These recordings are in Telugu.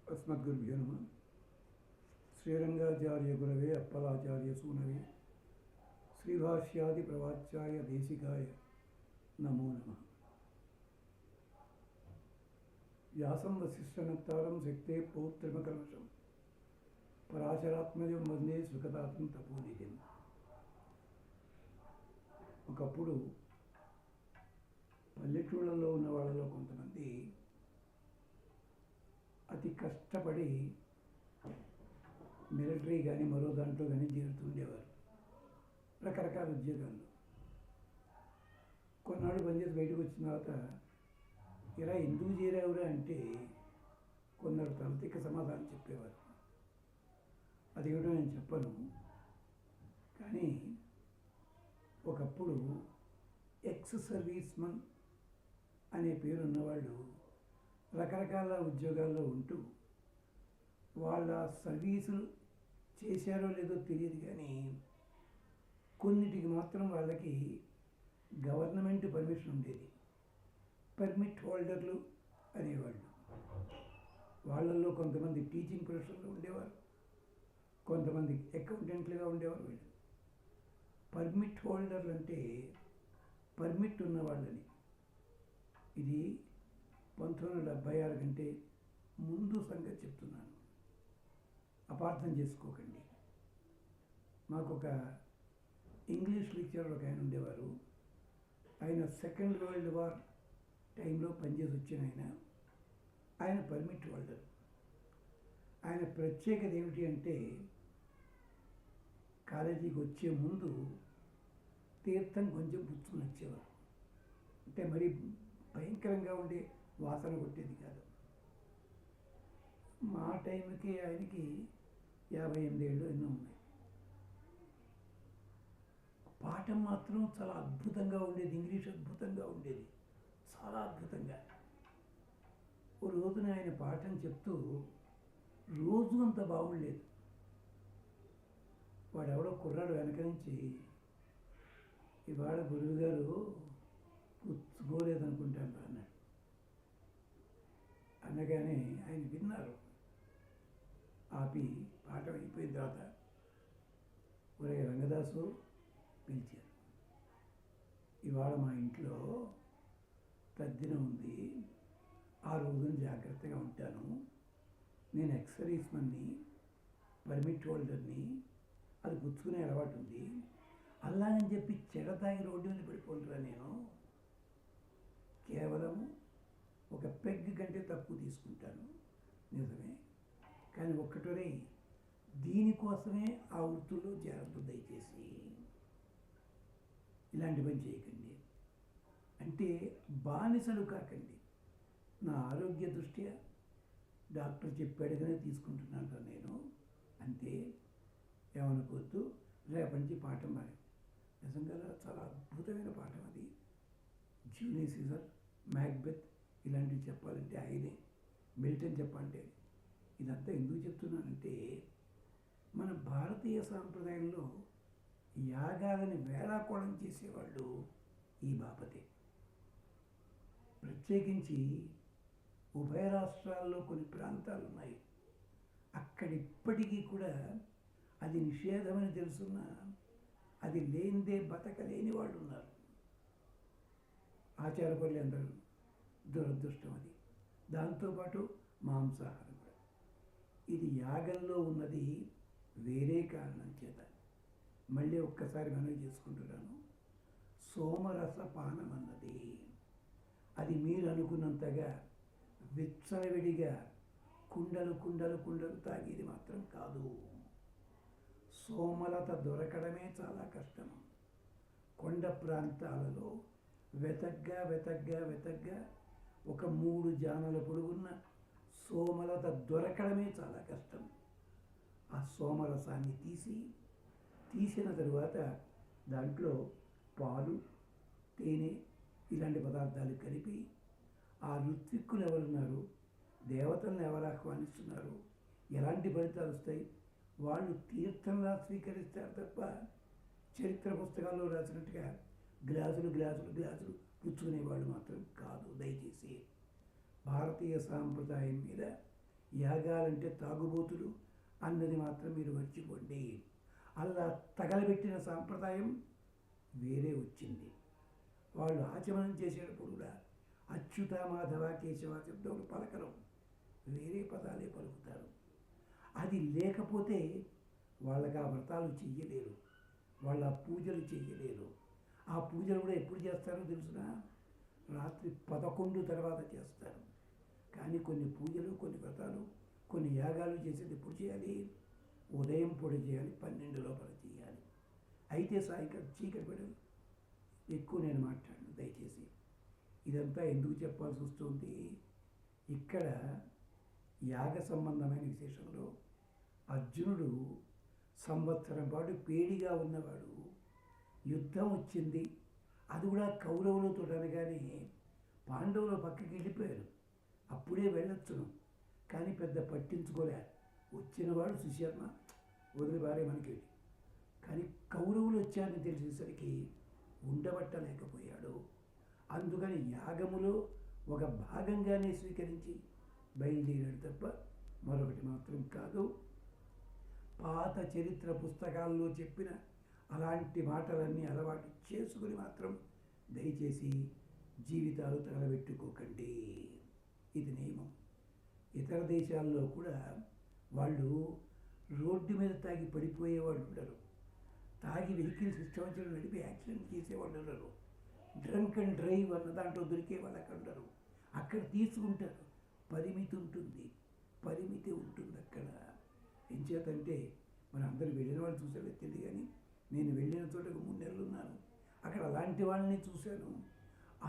अस्मद्गुरुभ्यो नमः। श्रीरंगाचार्य गुरवे अप्पलाचार्य सूनवे श्रीभाष्यादि प्रवाच्याय देशिकाय नमो नमः। व्यासं वसिष्ठनप्तारं शक्ते पौत्रमकल्मषं పరాశరాత్మజం వందే సుఖదాతం తపోనిధిం. ఒకప్పుడు పల్లెటూళ్ళలో ఉన్న వాళ్ళలో కొంతమంది అతి కష్టపడి మిలిటరీ కానీ మరో దాంట్లో కానీ చేరుతుండేవారు. రకరకాల ఉద్యోగాల్లో కొన్నాళ్ళు పనిచేసి బయటకు వచ్చిన తర్వాత ఇలా ఎందుకు చేరావురా అంటే కొందరు తలతిక్క సమాధానం చెప్పేవారు. అదేమిటో నేను చెప్పను, కానీ ఒకప్పుడు ఎక్స్ సర్వీస్మన్ అనే పేరున్నవాళ్ళు రకరకాల ఉద్యోగాల్లో ఉంటూ వాళ్ళ సర్వీసులు చేశారో లేదో తెలియదు, కానీ కొన్నిటికి మాత్రం వాళ్ళకి గవర్నమెంట్ పర్మిషన్ ఉండేది. పర్మిట్ హోల్డర్లు అనేవాళ్ళు. వాళ్ళల్లో కొంతమంది టీచింగ్ ప్రొఫెషన్లో ఉండేవారు, కొంతమంది అకౌంటెంట్లుగా ఉండేవారు. వీళ్ళు పర్మిట్ హోల్డర్లు అంటే పర్మిట్ ఉన్నవాళ్ళని. ఇది 1976 కంటే ముందు సంగతి చెప్తున్నాను, అపార్థం చేసుకోకండి. మాకు ఒక ఇంగ్లీష్ లెక్చరర్ ఒక ఆయన ఉండేవారు. ఆయన సెకండ్ వరల్డ్ వార్ టైంలో పనిచేసి వచ్చిన ఆయన పర్మిట్ హోల్డర్. ఆయన ప్రత్యేకత ఏమిటి అంటే కాలేజీకి వచ్చే ముందు తీర్థం కొంచెం పుచ్చుకుని వచ్చేవారు. అంటే మరి భయంకరంగా ఉండే వాసన కొట్టేది కాదు. మా టైంకి ఆయనకి 58 ఏళ్ళు ఎన్నో ఉన్నాయి. పాఠం మాత్రం చాలా అద్భుతంగా ఉండేది. ఇంగ్లీష్ అద్భుతంగా ఉండేది, చాలా అద్భుతంగా. ఓ రోజున ఆయన పాఠం చెప్తూ రోజు అంత బాగుండలేదు. వాడెవడో కుర్రాడు వెనక నుంచి, ఇవాళ గురువుగారు పుచ్చుకోలేదనుకుంటాను అన్నాడు. అనగానే ఆయన విన్నారు. ఆపి పాఠం అయిపోయిన తర్వాత ఒరే రంగదాసు పిలిచారు. ఇవాళ మా ఇంట్లో తద్దినం ఉంది, ఆ రోజున జాగ్రత్తగా ఉంటాను. నేను ఎక్స్ సర్వీస్మన్ని, పర్మిట్ హోల్డర్ని, అది పుచ్చుకునే అలవాటు ఉంది. అలాగని చెప్పి చెడతాగి రోడ్డు మీద పడిపోతున్నా. నేను కేవలం ఒక పెగ్ కంటే తక్కువ తీసుకుంటాను, నిజమే. కానీ ఒక్కటోరే, దీనికోసమే ఆ వృత్తుల్లో చేరద్దు దయచేసి. ఇలాంటి పని చేయకండి. అంటే బానిసలు కాకండి. నా ఆరోగ్య దృష్ట్యా డాక్టర్ చెప్పాడుగానే తీసుకుంటున్నాను నేను, అంతే. ఏమనుకోవద్దు. రేపటి నుంచి పాఠం మారి. నిజంగా చాలా అద్భుతమైన పాఠం అది. జూలియస్ సీజర్, మ్యాక్బెత్ ఇలాంటివి చెప్పాలంటే ఆయనే. మిల్టన్ చెప్పాలంటే. ఇదంతా ఎందుకు చెప్తున్నానంటే మన భారతీయ సాంప్రదాయంలో యాగాలని వేళాకోళం చేసేవాళ్ళు ఈ బాపతే. ప్రత్యేకించి ఉభయ రాష్ట్రాల్లో కొన్ని ప్రాంతాలు ఉన్నాయి. అక్కడిప్పటికీ కూడా అది నిషేధమని తెలుసున్నా అది లేనిదే బతకలేని వాళ్ళు ఉన్నారు. ఆచారపల్లి అందరూ దురదృష్టం అది. దాంతోపాటు మాంసాహారం కూడా. ఇది యాగంలో ఉన్నది వేరే కారణం చేత. మళ్ళీ ఒక్కసారి మనవి చేసుకుంటున్నాను. సోమరస పానం అన్నది అది మీరు అనుకున్నంతగా విచ్చలవిడిగా కుండలు కుండలు కుండలు తాగేది మాత్రం కాదు. సోమలత దొరకడమే చాలా కష్టం. కొండ ప్రాంతాలలో వెతగ్గా వెతగ్గా వెతగ్గా ఒక 3 జానల పొడుగున్న సోమలత దొరకడమే చాలా కష్టం. ఆ సోమరసాన్ని తీసిన తరువాత దాంట్లో పాలు, తేనె ఇలాంటి పదార్థాలు కలిపి ఆ ఋత్విక్కులు ఎవరున్నారు, దేవతలను ఎవరు ఆహ్వానిస్తున్నారు, ఎలాంటి ఫలితాలు వస్తాయి, వాళ్ళు తీర్థంలా స్వీకరిస్తారు తప్ప చరిత్ర పుస్తకాల్లో రాసినట్టుగా గ్లాసులు గ్లాసులు గ్లాసులు పుచ్చుకునేవాళ్ళు మాత్రం కాదు. దయచేసి భారతీయ సాంప్రదాయం మీద యాగాలంటే తాగుబోతులు అన్నది మాత్రం మీరు మర్చిపోండి. అలా తగలబెట్టిన సాంప్రదాయం వేరే వచ్చింది. వాళ్ళు ఆచమనం చేసేటప్పుడు కూడా అచ్యుత మాధవ కేశవ శబ్దములు పలకరు, వేరే పదాలే పలుకుతారు. అది లేకపోతే వాళ్ళకి ఆ వ్రతాలు చెయ్యలేరు, వాళ్ళ పూజలు చెయ్యలేరు. ఆ పూజలు కూడా ఎప్పుడు చేస్తారో తెలుసునా? రాత్రి 11 తర్వాత చేస్తారు. కానీ కొన్ని పూజలు, కొన్ని వ్రతాలు, కొన్ని యాగాలు చేసేది ఎప్పుడు చేయాలి? ఉదయం పూట చేయాలి, 12 లోపల చేయాలి. అయితే సాయంకాలం చీకటి పడదు. ఎక్కువ నేను మాట్లాడను దయచేసి. ఇదంతా ఎందుకు చెప్పాల్సి వస్తుంది? ఇక్కడ యాగ సంబంధమైన విశేషంలో అర్జునుడు సంవత్సరం పాటు పేడిగా ఉన్నవాడు, యుద్ధం వచ్చింది, అది కూడా కౌరవులతో అనగానే పాండవులు పక్కకి వెళ్ళిపోయారు. అప్పుడే వెళ్ళొచ్చును, కానీ పెద్ద పట్టించుకోలే. వచ్చినవాడు సుశర్మ వదిలిపారే మనకి. కానీ కౌరవులు వచ్చారని తెలిసేసరికి ఉండబట్టలేకపోయాడు. అందుకని యాగములో ఒక భాగంగానే స్వీకరించి బయలుదేరాడు తప్ప మరొకటి మాత్రం కాదు. పాత చరిత్ర పుస్తకాల్లో చెప్పిన అలాంటి మాటలన్నీ అలవాటు చేసుకుని మాత్రం దయచేసి జీవితాలు తగలబెట్టుకోకండి. ఇది నియమం. ఇతర దేశాల్లో కూడా వాళ్ళు రోడ్డు మీద తాగి పడిపోయేవాళ్ళు ఉండరు, తాగి వెహికల్స్ ఇష్టం వచ్చిన నడిపి యాక్సిడెంట్ చేసేవాళ్ళు ఉండరు, డ్రంక్ అండ్ డ్రైవ్ అన్న దాంట్లో దొరికే వాళ్ళు అక్కడ ఉండరు. అక్కడ తీసుకుంటారు. పరిమితి ఉంటుంది, పరిమితి ఉంటుంది అక్కడ. ఎంచేతంటే మన అందరూ వెళ్ళిన వాళ్ళు చూసారో తెలియదు, కానీ నేను వెళ్ళిన చోటకు 3 నెలలు ఉన్నాను. అక్కడ అలాంటి వాళ్ళని చూశాను.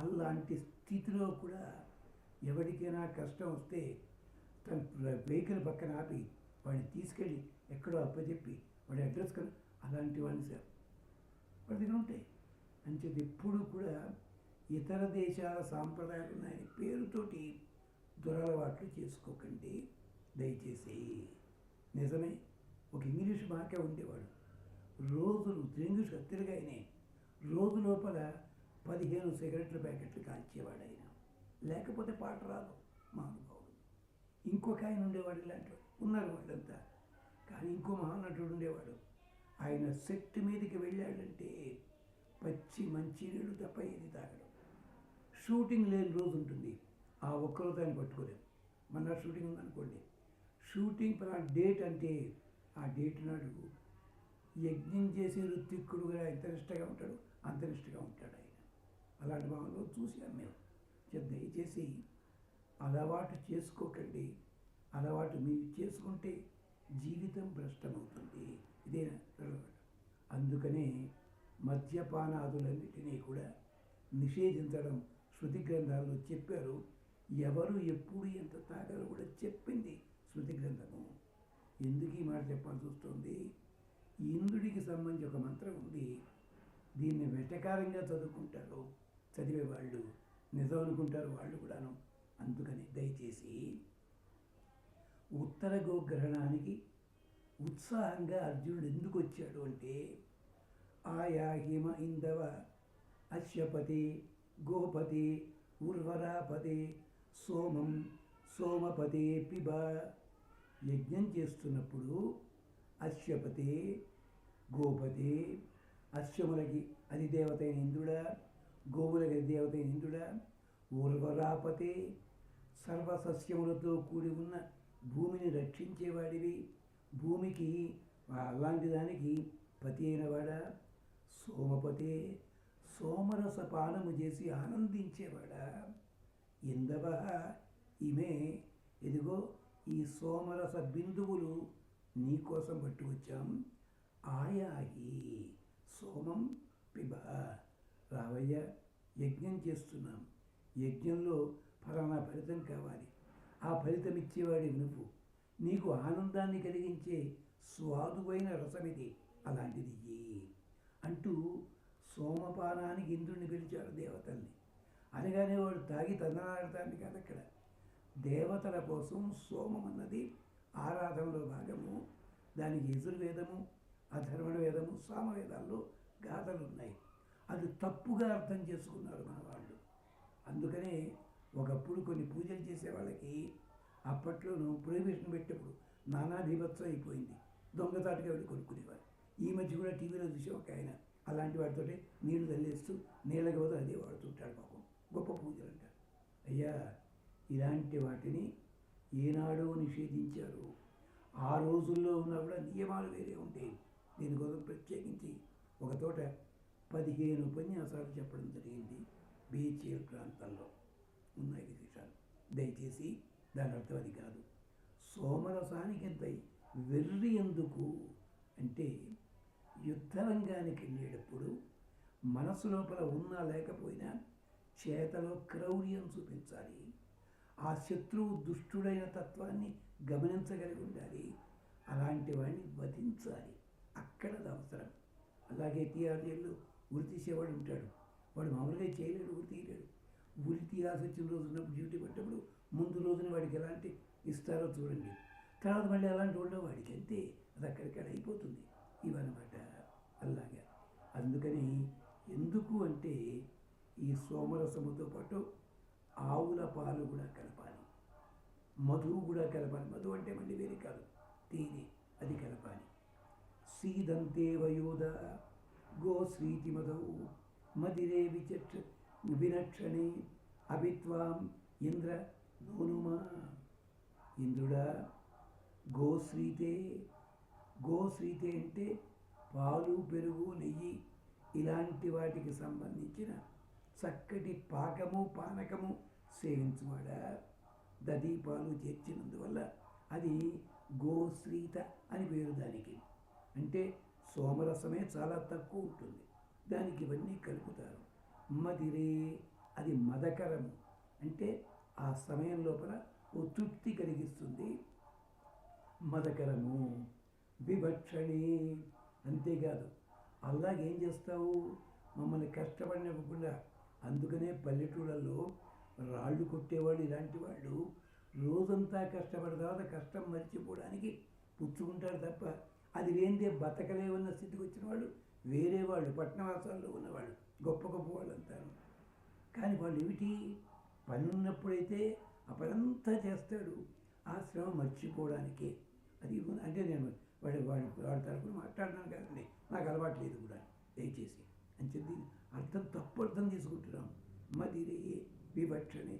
అలాంటి స్థితిలో కూడా ఎవరికైనా కష్టం వస్తే తన వెహికల్ పక్కన ఆపి వాడిని తీసుకెళ్ళి ఎక్కడో అప్పచెప్పి వాడి అడ్రస్ కను అలాంటి వాడిని సార్ వాడి దగ్గర ఉంటాయి. అంచేది ఎప్పుడు కూడా ఇతర దేశాల సాంప్రదాయాలు ఉన్నాయని పేరుతోటి దురలవాట్లు చేసుకోకండి దయచేసి. నిజమే, ఒక ఇంగ్లీష్ మాకే ఉండేవాడు, రోజులు ఇంగ్లీష్ తిరగాయనే రోజు లోపల 15 సిగరెట్ల ప్యాకెట్లు కాల్చేవాడు ఆయన. లేకపోతే పాట రాదు మహానుభావుడు. ఇంకొక ఆయన ఉండేవాడు, ఇలాంటి ఉన్నారు వాళ్ళంతా. కానీ ఇంకో మహానటుడు ఉండేవాడు, ఆయన సెట్ మీదకి వెళ్ళాడంటే పచ్చి మంచినీళ్ళు తప్ప ఏది తాగడం. షూటింగ్ లేని రోజు ఉంటుంది, ఆ ఒక్కరోజు ఆయన పట్టుకోలేదు. మన షూటింగ్ ఉందనుకోండి, షూటింగ్ పలానా డేట్ అంటే ఆ డేట్ నాడు యజ్ఞం చేసే ఋత్విక్కుడు కూడా ఎంత నిష్టగా ఉంటాడు, అంత నిష్టగా ఉంటాడు ఆయన. అలాంటి భావంలో చూసాం మేము. దయచేసి అలవాటు చేసుకోకండి. అలవాటు మీరు చేసుకుంటే జీవితం భ్రష్టమవుతుంది. ఇదే అలవాటు. అందుకనే మద్యపానాదులన్నిటినీ కూడా నిషేధించడం శృతి గ్రంథాల్లో చెప్పారు. ఎవరు ఎప్పుడు ఎంత తాగాలో కూడా చెప్పింది శృతి గ్రంథము. ఎందుకు ఈ మాట చెప్పాల్సి వస్తుంది? ఇంద్రుడికి సంబంధించి ఒక మంత్రం ఉంది, దీన్ని వెటకారంగా చదువుకుంటారు చదివేవాళ్ళు, నిజం అనుకుంటారు వాళ్ళు కూడాను. అందుకని దయచేసి ఉత్తర గోగ్రహణానికి ఉత్సాహంగా అర్జునుడు ఎందుకు వచ్చాడు అంటే, ఆయా హిమ ఇందవ అశ్వపతి గోపతి ఉర్వరాపతి సోమం సోమపతి పిబ. యజ్ఞం చేస్తున్నప్పుడు అశ్వపతి గోపతి, అశ్వములకి అధిదేవత అయిన ఇంద్రుడా, గోవులకి అధిదేవత అయిన ఇంద్రుడా, ఉర్వరాపతి సర్వసస్యములతో కూడి ఉన్న భూమిని రక్షించేవాడివి, భూమికి అలాంటి దానికి పతి అయినవాడా, సోమపతి సోమరస పానము చేసి ఆనందించేవాడా, ఇందవ ఇమే ఇదిగో ఈ సోమరస బిందువులు నీకోసం పట్టుకొచ్చాం. ఆయాహి సోమం పిబ. రావయ్య, యజ్ఞం చేస్తున్నాం, యజ్ఞంలో ఫలానా ఫలితం కావాలి, ఆ ఫలితం ఇచ్చేవాడి నువ్వు, నీకు ఆనందాన్ని కలిగించే స్వాదువైన రసమిది, అలాంటిది అంటూ సోమపానానికి ఇంద్రుడిని పిలిచాడు దేవతల్ని. అనగానే వాడు తాగి తందనాడటానికి కాదు, అక్కడ దేవతల కోసం సోమం అన్నది ఆరాధనలో భాగము. దానికి యజుర్వేదము, అధర్వణ వేదము, సామవేదాల్లో గాథలు ఉన్నాయి. అది తప్పుగా అర్థం చేసుకున్నారు మన వాళ్ళు. అందుకనే ఒకప్పుడు కొన్ని పూజలు చేసే వాళ్ళకి అప్పట్లోనూ ప్రొహిబిషన్ పెట్టేప్పుడు నానా బీభత్సం అయిపోయింది. దొంగచాటుగా వెళ్ళి కొనుక్కునేవారు. ఈ మధ్య కూడా టీవీలో చూసే ఒక ఆయన అలాంటి వాటితో నీళ్లు తల్లేస్తూ నీళ్ళకి పోతే అదే వాడుతుంటాడు పాపం. గొప్ప పూజలు అంటారు. అయ్యా, ఇలాంటి వాటిని ఏనాడో నిషేధించారు. ఆ రోజుల్లో ఉన్నా కూడా నియమాలు వేరే ఉంటాయి. దీనికోసం ప్రత్యేకించి ఒక తోట 15 ఉపన్యాసాలు చెప్పడం జరిగింది. బీహెచ్ఎల్ ప్రాంతాల్లో ఉన్నాయి విశేషాలు. దయచేసి దాని అర్థం అది కాదు. సోమరసానికి ఎంత వెర్రి ఎందుకు అంటే, యుద్ధరంగానికి వెళ్ళేటప్పుడు మనసు లోపల ఉన్నా లేకపోయినా చేతలో క్రౌర్యం చూపించాలి. ఆ శత్రువు దుష్టుడైన తత్వాన్ని గమనించగలిగి ఉండాలి. అలాంటి వాడిని వధించాలి. అక్కడ అది అవసరం. అలాగే టీఆర్జీల్లో ఉరి తీసేవాడు ఉంటాడు. వాడు మామూలుగా చేయలేడు, ఉరి తీయలేడు. ఉరి తీయాల్సి వచ్చిన రోజు ఉన్నప్పుడు డ్యూటీ పెట్టినప్పుడు ముందు రోజున వాడికి ఎలాంటి ఇస్తారో చూడండి. తర్వాత మళ్ళీ అలాంటి ఉండవు వాడికి, అంతే. అది అక్కడిక్కడ అయిపోతుంది. ఇవన్నమాట. అలాగా అందుకని ఎందుకు అంటే, ఈ సోమరసముతో పాటు ఆవుల పాలు కూడా కలపాలి, మధువు కూడా కలపాలి. మధు అంటే మళ్ళీ వేరే కాదు, తేనె, అది కలపాలి. సీదంతే వయోధ గోశ్రీతి మధౌ మదిరే వినక్షణే అభిత్వాం ఇంద్ర నోనుమా. ఇంద్రుడా, గోశ్రీతే. గోశ్రీతే అంటే పాలు, పెరుగు, నెయ్యి ఇలాంటి వాటికి సంబంధించిన చక్కటి పాకము, పానకము సేవించువాడా. దధి పాలు చేర్చినందువల్ల అది గోశ్రీత అని పేరు దానికి. అంటే సోమరసమే చాలా తక్కువ ఉంటుంది, దానికి ఇవన్నీ కలుపుతారు. మదిరే, అది మదకరము, అంటే ఆ సమయం లోపల ఓ తృప్తి కలిగిస్తుంది. మదకరము. విభక్షణి, అంతేకాదు అలాగేం చేస్తావు, మమ్మల్ని కష్టపడినవ్వకుండా. అందుకనే పల్లెటూళ్ళల్లో రాళ్ళు కొట్టేవాళ్ళు ఇలాంటి వాళ్ళు రోజంతా కష్టపడిన తర్వాత కష్టం మర్చిపోవడానికి పుచ్చుకుంటారు తప్ప, అది లేనిదే బతకలేవన్న స్థితికి వచ్చిన వాళ్ళు వేరే వాళ్ళు, పట్టణవాసాల్లో ఉన్నవాళ్ళు, గొప్ప గొప్ప వాళ్ళు అంటారు. కానీ వాళ్ళు ఏమిటి, పని ఉన్నప్పుడైతే ఆ పనంతా చేస్తాడు, ఆ శ్రమ మర్చిపోవడానికే. అది అంటే నేను వాడి తరఫున మాట్లాడినాను కదండి, నాకు అలవాటు లేదు కూడా, దయచేసి అని చెప్పి అర్థం తప్పు అర్థం తీసుకుంటున్నాం. మదిరే విభక్షణి.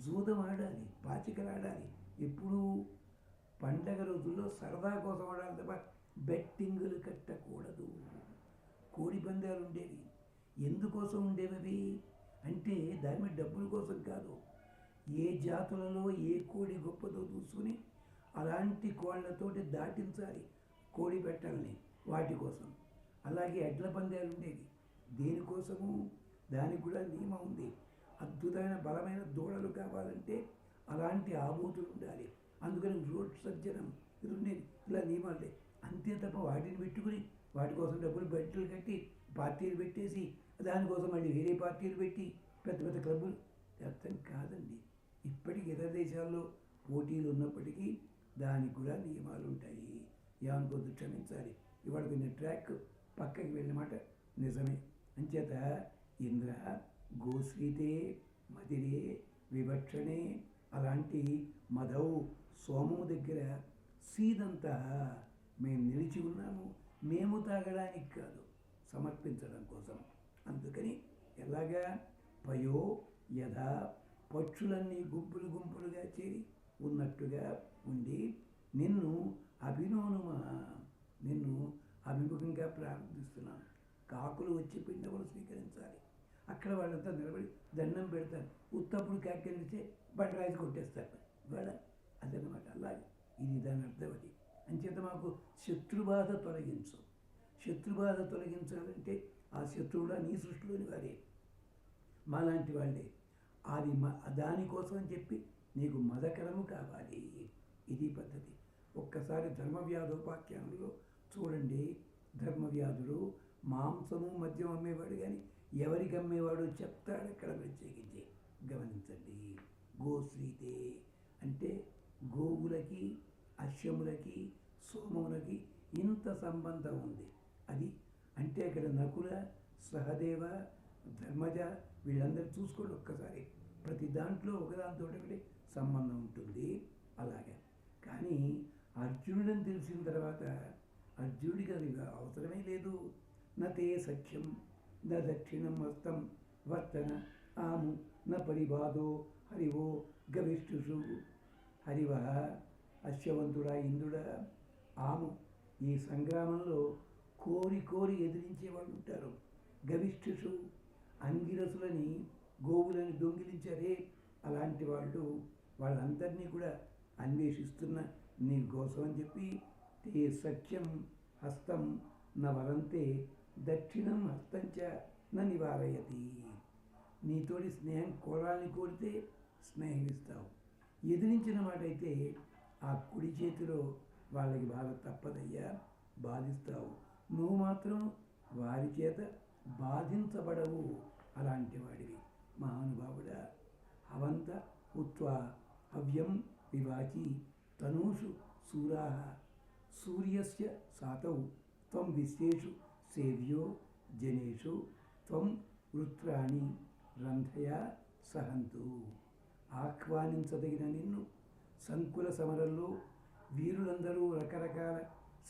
జూదం ఆడాలి, పాచికలాడాలి. ఎప్పుడు పండగ రోజుల్లో సరదా కోసం ఆడాలి తప్ప బెట్టింగులు కట్టకూడదు. కోడి పందాలు ఉండేవి. ఎందుకోసం ఉండేవి అవి అంటే, దాని మీద డబ్బుల కోసం కాదు. ఏ జాతులలో ఏ కోడి గొప్పదో చూసుకుని అలాంటి కోళ్ళతోటి దాటించాలి కోడి పెట్టాలని, వాటి కోసం. అలాగే ఎడ్ల పందాలు ఉండేవి. దేనికోసము, దానికి కూడా నియమం ఉంది. అద్భుతమైన బలమైన దూడలు కావాలంటే అలాంటి ఆబోతులు ఉండాలి. అందుకని రోడ్ సర్జనం ఇది ఉండేది. ఇలా నియమాలే, అంతే తప్ప వాటిని పెట్టుకుని వాటి కోసం డబ్బులు బట్టలు కట్టి పార్టీలు పెట్టేసి దానికోసం మళ్ళీ వేరే పార్టీలు పెట్టి పెద్ద పెద్ద క్లబ్బులు, అర్థం కాదండి. ఇప్పటికి ఇతర దేశాల్లో పోటీలు ఉన్నప్పటికీ దానికి కూడా నియమాలు ఉంటాయి. ఏమనుకోద్దు, క్షమించాలి. ఇవాళ కొంచెం ట్రాక్ పక్కకి వెళ్ళిన మాట నిజమే. అంచేత ఇంద్ర గోశ్రీతే మదిరే విభక్షణే, అలాంటి మధవు సోమము దగ్గర సీదంతా మేము నిలిచి ఉన్నాము. మేము తాగడానికి కాదు, సమర్పించడం కోసం. అందుకని ఎలాగా, పయో యథా, పక్షులన్నీ గుంపులు గుంపులుగా చేరి ఉన్నట్టుగా ఉండి నిన్ను అభినోనుమా, నిన్ను అభిముఖంగా ప్రార్థిస్తున్నాను. కాకులు వచ్చి పిండములు స్వీకరించాలి. అక్కడ వాళ్ళంతా నిలబడి దండం పెడతారు. ఉత్తప్పుడు క్యాకెళ్ళితే బండరాయికి కొట్టేస్తారు ఇవాళ, అదనమాట. అలాగే ఇది దాని అర్థం. అది అంచేత మాకు శత్రుబాధ తొలగించు. శత్రుబాధ తొలగించాలంటే ఆ శత్రువులా నీ సృష్టిలోని వారే, మాలాంటి వాళ్ళే. అది దానికోసం అని చెప్పి నీకు మదకరము కావాలి. ఇది పద్ధతి. ఒక్కసారి ధర్మవ్యాధోపాఖ్యానంలో చూడండి. ధర్మవ్యాధుడు మాంసము మద్యం అమ్మేవాడు, కానీ ఎవరికి అమ్మేవాడు చెప్తాడు అక్కడ ప్రత్యేకించి. గమనించండి. గోశ్రీతే అంటే గోవులకి, అశ్వములకి, సోమములకి ఇంత సంబంధం ఉంది. అది అంటే అక్కడ నకుల, సహదేవ, ధర్మజ వీళ్ళందరూ చూసుకోండి ఒక్కసారి. ప్రతి దాంట్లో ఒకదాంతో ఒకటి సంబంధం ఉంటుంది. అలా తెలిసిన తర్వాత అర్జునుడికి అది అవసరమే లేదు. నతే సఖ్యం న దక్షిణం హస్తం వర్తన ఆము న పరిబాధో హరివో గవిష్ఠుషు. హరివ అశ్వవంతుడా, ఇంద్రుడా, ఆము ఈ సంగ్రామంలో కోరి కోరి ఎదిరించే వాళ్ళు ఉంటారు. గవిష్ఠుషు అంగిరసులని, గోవులని దొంగిలించారే అలాంటి వాళ్ళు, వాళ్ళందరినీ కూడా అన్వేషిస్తున్న నీ కోసం అని చెప్పి తే సఖ్యం హస్తం న వరంతే దక్షిణం హస్తంచ న నివారయతి. నీతోటి స్నేహం కోరాలని కోరితే స్నేహం ఇస్తావు, ఎదిరించిన మాట అయితే ఆ కుడి చేతిలో వాళ్ళకి బాధ తప్పదయ్యా, బాధిస్తావు. నువ్వు మాత్రం వారి చేత బాధించబడవు. అలాంటి వాడివి మహానుభావుడా. హవంత ఉత్వా హవ్యం వివాచి తనూషు శూరా సూర్యస్య సాతౌ త్వం విశ్వేషు సేవ్యో జనేషు త్వం వృత్రాణి రంధ్రయ సహంతు. ఆహ్వానించదగిన నిన్ను సంకుల సమరంలో వీరులందరూ రకరకాల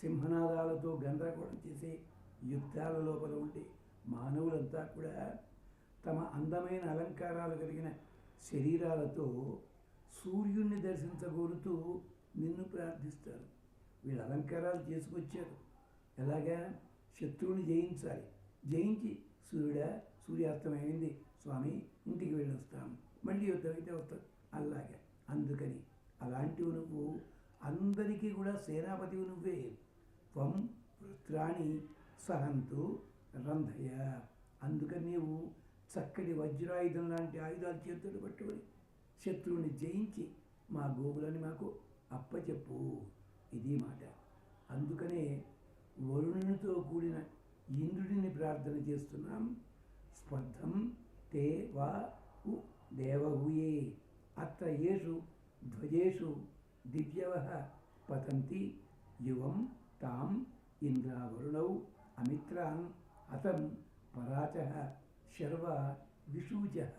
సింహనాదాలతో గందరగోళం చేసే యుద్ధాల లోపల ఉండే మానవులంతా కూడా తమ అందమైన అలంకారాలు కలిగిన శరీరాలతో సూర్యుణ్ణి దర్శించగోరుతూ నిన్ను ప్రార్థిస్తారు. వీళ్ళు అలంకారాలు చేసుకొచ్చారు. ఎలాగా? శత్రువుని జయించాలి. జయించి సూర్యాస్తమమైంది స్వామి, ఇంటికి వెళ్ళొస్తాం, మళ్ళీ యుద్ధం అయితే వస్తాం, అలాగే. అందుకని అలాంటివి నువ్వు, అందరికీ కూడా సేనాపతివి నువ్వే. త్వం వృత్రాణి సహంతు రంధయ. అందుకని నీవు చక్కటి వజ్రాయుధం లాంటి ఆయుధాలు చేతులు పట్టుకొని శత్రువుని జయించి మా గోవులని మాకు అప్పచెప్పు. ఇది మాట. అందుకనే వరుణునితో కూడిన ఇంద్రుడిని ప్రార్థన చేస్తున్నాం. స్పర్ధం తే వా ఉ దేవహూయే అత్ర యేషు ధ్వజేషు దివ్యవః పతంతి యువం తాం ఇంద్రావరుణౌ అమిత్రాన్ అతం పరాచః శర్వ విషూచః.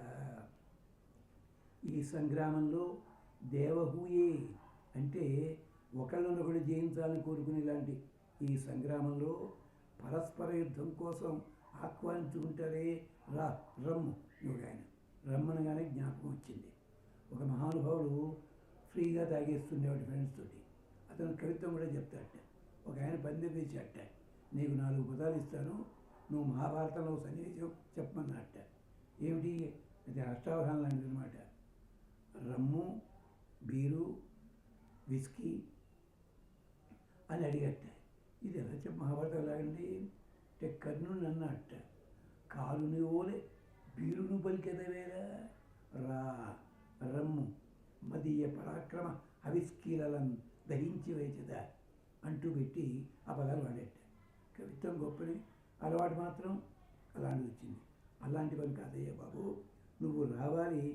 ఈ సంగ్రామంలో దేవహూయే అంటే ఒకళ్ళనొకడు జయించాలని కోరుకునే లాంటి ఈ సంగ్రామంలో పరస్పర యుద్ధం కోసం ఆహ్వానించుకుంటారే, రా రమ్ము. ఒక ఆయన రమ్మనగానే జ్ఞాపకం వచ్చింది. ఒక మహానుభావుడు ఫ్రీగా తాగేస్తుండేవాడు ఫ్రెండ్స్ తోటి. అతను కవిత్వం కూడా చెప్తాడట. ఒక ఆయన పందెం వేసాట, నీకు 4 పదాలు ఇస్తాను, నువ్వు మహాభారతంలో సన్నివేశం చెప్పమన్నట్ట. ఏమిటి అది? అష్టావధానం లాంటిది అనమాట. రమ్ము, బీరు, విస్కీ అని అడిగట్ట. ఇది ఎలా చెప్ప మహాభారతం ఎలాగండి అంటే, కర్ణుని అన్నట్ట, కాలుని ఓలే బీరును పలికెదవేరా, రా రమ్ము మదీయ పరాక్రమ అవిస్కీలలను దహించి వేచదా అంటూ పెట్టి ఆ పదాలు వాడేట. కవిత్వం గొప్పని, అలవాటు మాత్రం అలాంటి వచ్చింది. అలాంటి పని కాదయ్యా బాబు, నువ్వు రావాలి.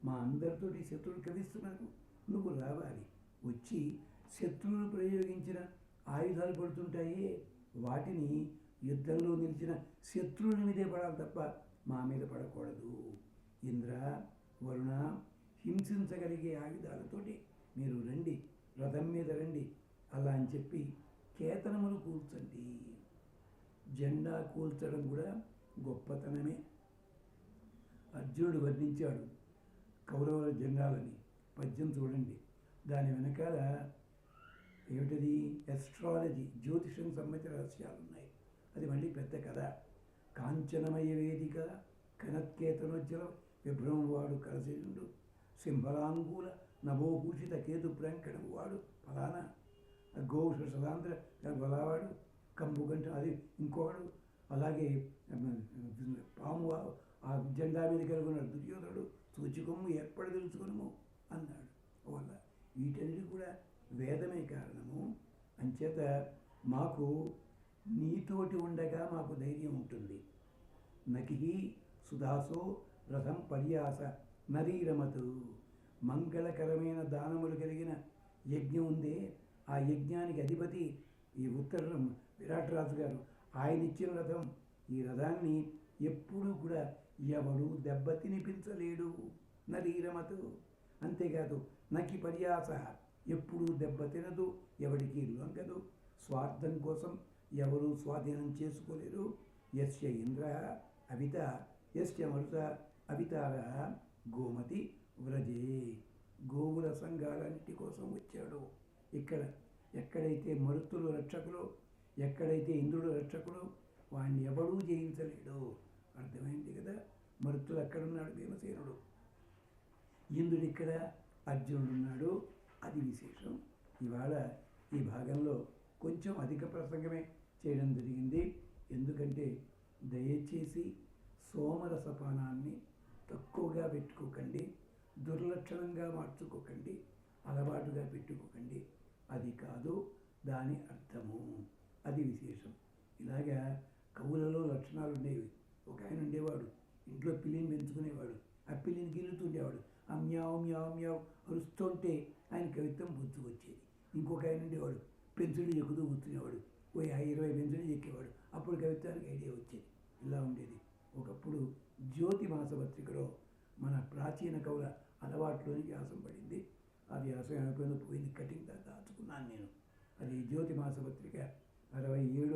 మా అందరితోటి శత్రువులు కవిస్తున్నారు, నువ్వు రావాలి. వచ్చి శత్రువులు ప్రయోగించిన ఆయుధాలు పడుతుంటాయే, వాటిని యుద్ధంలో నిలిచిన శత్రువుల మీదే పడాలి తప్ప మా మీద పడకూడదు. ఇంద్ర, వరుణ, హింసించగలిగే ఆయుధాలతోటి మీరు రండి, రథం మీద రండి అలా అని చెప్పి కేతనములు కూల్చండి. జెండా కూల్చడం కూడా గొప్పతనమే. అర్జునుడు వర్ణించాడు కౌరవుల జెండాలని. పద్యం చూడండి, దాని వెనకాల ఏమిటది? ఎస్ట్రాలజీ, జ్యోతిషం సంబంధించిన రహస్యాలు ఉన్నాయి. అది మళ్ళీ పెద్ద కథ. కాంచనమయ వేదిక కనత్కేతనోజ్జల విభ్రమం వాడు కలశిండు, సింహలాంగూల నభోభూషిత కేతు ప్రంకణం వాడు ఫలానా, గోష సదాంధ్ర బలావాడు కంబుగంట అది ఇంకోడు, అలాగే పాము ఆ జెండా మీద కలుగున్న దుర్యోధనుడు సూచికొమ్ము ఏర్పడి తెలుసుకునము అన్నాడు. వల్ల వీటన్నిటి కూడా వేదమే కారణము. అంచేత మాకు నీతోటి ఉండగా మాకు ధైర్యం ఉంటుంది. నకిహి సుధాసో రథం పర్యాస నరీరమతు. మంగళకరమైన దానములు కలిగిన యజ్ఞం ఉందే, ఆ యజ్ఞానికి అధిపతి ఈ ఉత్తరం విరాటరాజు గారు. ఆయన ఇచ్చిన రథం. ఈ రథాన్ని ఎప్పుడూ కూడా ఎవడు దెబ్బ తినిపించలేడు. నరీరమతు. అంతేకాదు నకి పర్యాస, ఎప్పుడూ దెబ్బతినదు, ఎవడికి లొంగదు, స్వార్థం కోసం ఎవరు స్వాధీనం చేసుకోలేరు. యస్య ఇంద్ర అవిత యస్య మరుత అవితార గోమతి వ్రజే. గోవుల సంఘాలన్నిటి కోసం వచ్చాడు. ఇక్కడ ఎక్కడైతే మరుతులు రక్షకులు, ఎక్కడైతే ఇంద్రుడు రక్షకుడు, వాడిని ఎవడూ జయించలేడు. అర్థమైంది కదా. మరుతులు ఎక్కడున్నాడు? భీమసేనుడు. ఇంద్రుడు ఇక్కడ, అర్జునుడు ఉన్నాడు. అది విశేషం. ఇవాళ ఈ భాగంలో కొంచెం అధిక ప్రసంగమే చేయడం జరిగింది. ఎందుకంటే దయచేసి సోమరసపానాన్ని తక్కువగా పెట్టుకోకండి, దుర్లక్షణంగా మార్చుకోకండి, అలవాటుగా పెట్టుకోకండి. అది కాదు దాని అర్థము. అది విశేషం. ఇలాగా కవులలో లక్షణాలు ఉండేవి. ఒక ఆయన ఉండేవాడు, ఇంట్లో పిల్లిని పెంచుకునేవాడు. ఆ పిల్లిని గిల్లుతుండేవాడు. ఆ మ్యావ్ మ్యావ్ మ్యావ్ అరుస్తుంటే ఆయన కవిత్వం గుర్తుకొచ్చేది. ఇంకొక ఆయన ఉండేవాడు, పెన్సిల్ ఎక్కుతూ కూర్చునేవాడు. 20 పెన్సిల్ ఎక్కేవాడు. అప్పుడు కవిత్వానికి ఐడియా వచ్చేది. ఇలా ఉండేది. ఒకప్పుడు జ్యోతి మాసపత్రికలో మన ప్రాచీన కవుల అలవాట్లోని వ్యాసం పడింది. ఆ వ్యాసం అయిపోయింది, పోయింది, కటింగ్ దాచుకున్నాను నేను. అది జ్యోతి మాసపత్రిక 67